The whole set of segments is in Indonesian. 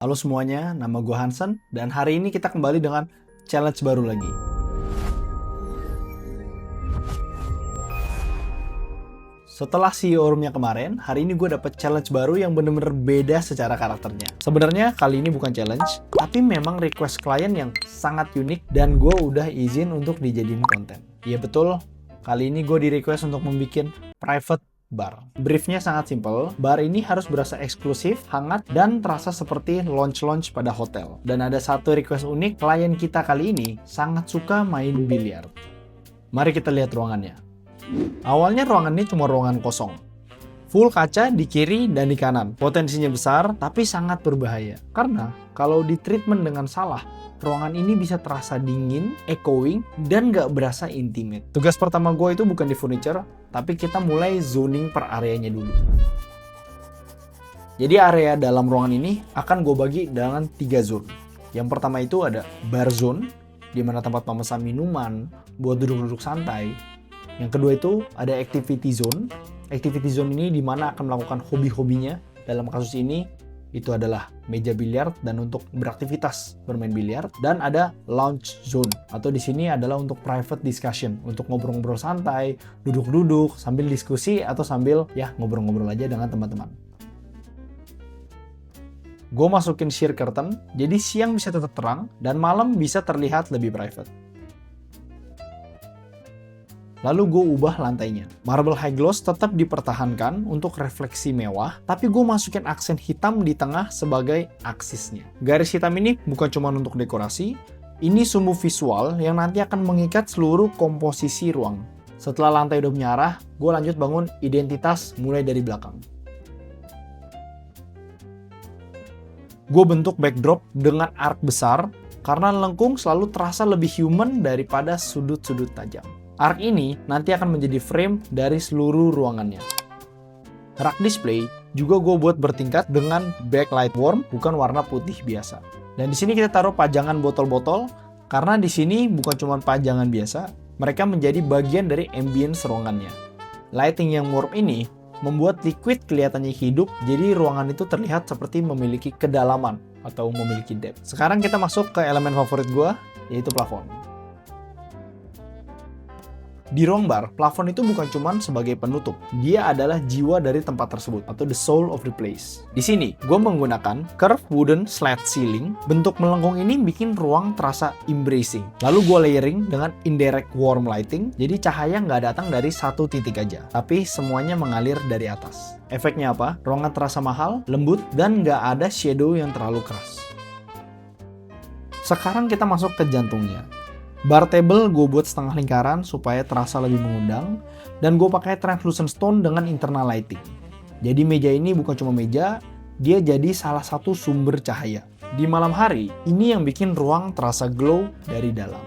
Halo semuanya, nama gue Hansen, dan hari ini kita kembali dengan challenge baru lagi. Setelah CEO roomnya kemarin, hari ini gue dapet challenge baru yang bener-bener beda secara karakternya. Sebenarnya kali ini bukan challenge, tapi memang request klien yang sangat unik dan gue udah izin untuk dijadiin konten. Iya betul, kali ini gue di-request untuk membuat private bar. Briefnya sangat simple, bar ini harus berasa eksklusif, hangat, dan terasa seperti lounge-lounge pada hotel. Dan ada satu request unik, klien kita kali ini sangat suka main biliar. Mari kita lihat ruangannya. Awalnya ruangan ini cuma ruangan kosong. Full kaca di kiri dan di kanan. Potensinya besar, tapi sangat berbahaya. Karena kalau di treatment dengan salah, ruangan ini bisa terasa dingin, echoing, dan gak berasa intimate. Tugas pertama gue itu bukan di furniture, tapi kita mulai zoning per areanya dulu. Jadi area dalam ruangan ini akan gue bagi dengan 3 zone. Yang pertama itu ada bar zone, di mana tempat memesan minuman, buat duduk-duduk santai. Yang kedua itu ada activity zone. Activity zone ini di mana akan melakukan hobi-hobinya. Dalam kasus ini, itu adalah meja biliar dan untuk beraktivitas bermain biliar, dan ada lounge zone atau di sini adalah untuk private discussion, untuk ngobrol-ngobrol santai, duduk-duduk sambil diskusi atau sambil ya ngobrol-ngobrol aja dengan teman-teman. Gue masukin sheer curtain, jadi siang bisa tetap terang dan malam bisa terlihat lebih private. Lalu gue ubah lantainya. Marble high gloss tetap dipertahankan untuk refleksi mewah, tapi gue masukin aksen hitam di tengah sebagai aksisnya. Garis hitam ini bukan cuma untuk dekorasi, ini sumbu visual yang nanti akan mengikat seluruh komposisi ruang. Setelah lantai udah punya arah, gue lanjut bangun identitas mulai dari belakang. Gue bentuk backdrop dengan arc besar, karena lengkung selalu terasa lebih human daripada sudut-sudut tajam. Arc ini nanti akan menjadi frame dari seluruh ruangannya. Rak display juga gue buat bertingkat dengan backlight warm, bukan warna putih biasa. Dan di sini kita taruh pajangan botol-botol, karena di sini bukan cuma pajangan biasa, mereka menjadi bagian dari ambience ruangannya. Lighting yang warm ini membuat liquid kelihatannya hidup, jadi ruangan itu terlihat seperti memiliki kedalaman atau memiliki depth. Sekarang kita masuk ke elemen favorit gue, yaitu plafon. Di ruang bar, plafon itu bukan cuma sebagai penutup. Dia adalah jiwa dari tempat tersebut, atau the soul of the place. Di sini, gue menggunakan curved wooden slat ceiling. Bentuk melengkung ini bikin ruang terasa embracing. Lalu gue layering dengan indirect warm lighting, jadi cahaya nggak datang dari satu titik aja, tapi semuanya mengalir dari atas. Efeknya apa? Ruangan terasa mahal, lembut, dan nggak ada shadow yang terlalu keras. Sekarang kita masuk ke jantungnya. Bar table gue buat setengah lingkaran supaya terasa lebih mengundang, dan gue pakai translucent stone dengan internal lighting. Jadi meja ini bukan cuma meja, dia jadi salah satu sumber cahaya. Di malam hari, ini yang bikin ruang terasa glow dari dalam.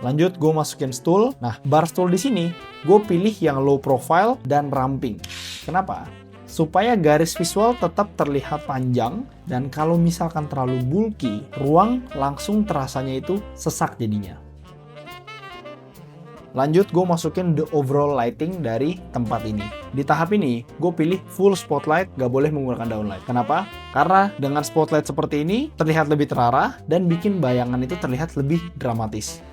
Lanjut gue masukin stool. Nah, bar stool di sini gue pilih yang low profile dan ramping. Kenapa? Supaya garis visual tetap terlihat panjang, dan kalau misalkan terlalu bulky, ruang langsung terasanya itu sesak jadinya. Lanjut, gue masukin the overall lighting dari tempat ini. Di tahap ini, gue pilih full spotlight, gak boleh menggunakan downlight. Kenapa? Karena dengan spotlight seperti ini, terlihat lebih terarah, dan bikin bayangan itu terlihat lebih dramatis.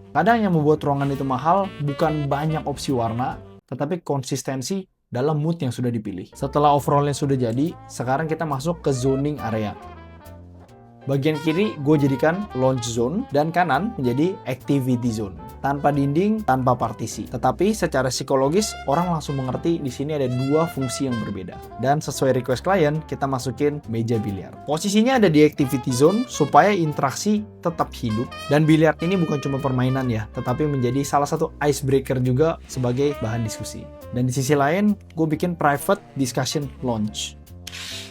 Kadang yang membuat ruangan itu mahal, bukan banyak opsi warna, tetapi konsistensi dalam mood yang sudah dipilih. Setelah overallnya sudah jadi, sekarang kita masuk ke zoning area. Bagian kiri gue jadikan lounge zone, dan kanan menjadi activity zone. Tanpa dinding, tanpa partisi. Tetapi secara psikologis, orang langsung mengerti di sini ada dua fungsi yang berbeda. Dan sesuai request klien, kita masukin meja biliar. Posisinya ada di activity zone supaya interaksi tetap hidup. Dan biliar ini bukan cuma permainan ya, tetapi menjadi salah satu icebreaker juga sebagai bahan diskusi. Dan di sisi lain, gue bikin private discussion lounge.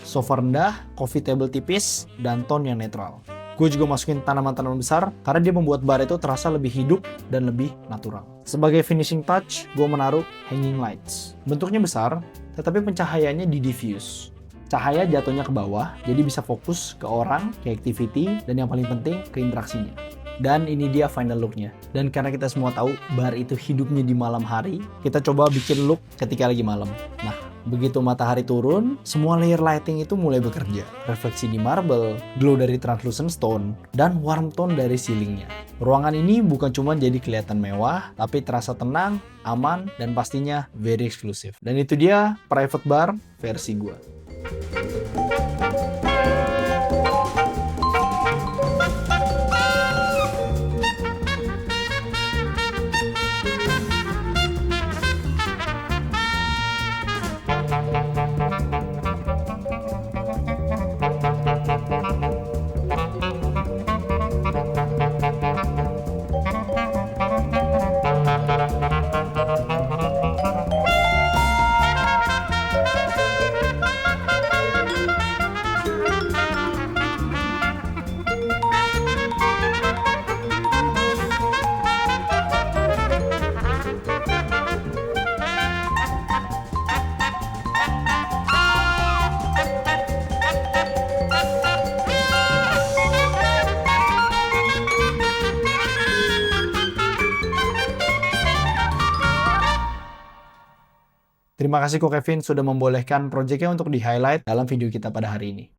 Sofa rendah, coffee table tipis, dan tone yang netral. Gue juga masukin tanaman-tanaman besar karena dia membuat bar itu terasa lebih hidup dan lebih natural. Sebagai finishing touch, gue menaruh hanging lights. Bentuknya besar, tetapi pencahayaannya di-diffuse. Cahaya jatuhnya ke bawah, jadi bisa fokus ke orang, ke activity, dan yang paling penting, ke interaksinya. Dan ini dia final look-nya. Dan karena kita semua tahu bar itu hidupnya di malam hari, kita coba bikin look ketika lagi malam. Nah, Begitu matahari turun, semua layer lighting itu mulai bekerja. Refleksi di marble, glow dari translucent stone, dan warm tone dari ceilingnya. Ruangan ini bukan cuma jadi kelihatan mewah, tapi terasa tenang, aman, dan pastinya very exclusive. Dan itu dia private bar versi gua. Terima kasih Ko Kevin sudah membolehkan proyeknya untuk di-highlight dalam video kita pada hari ini.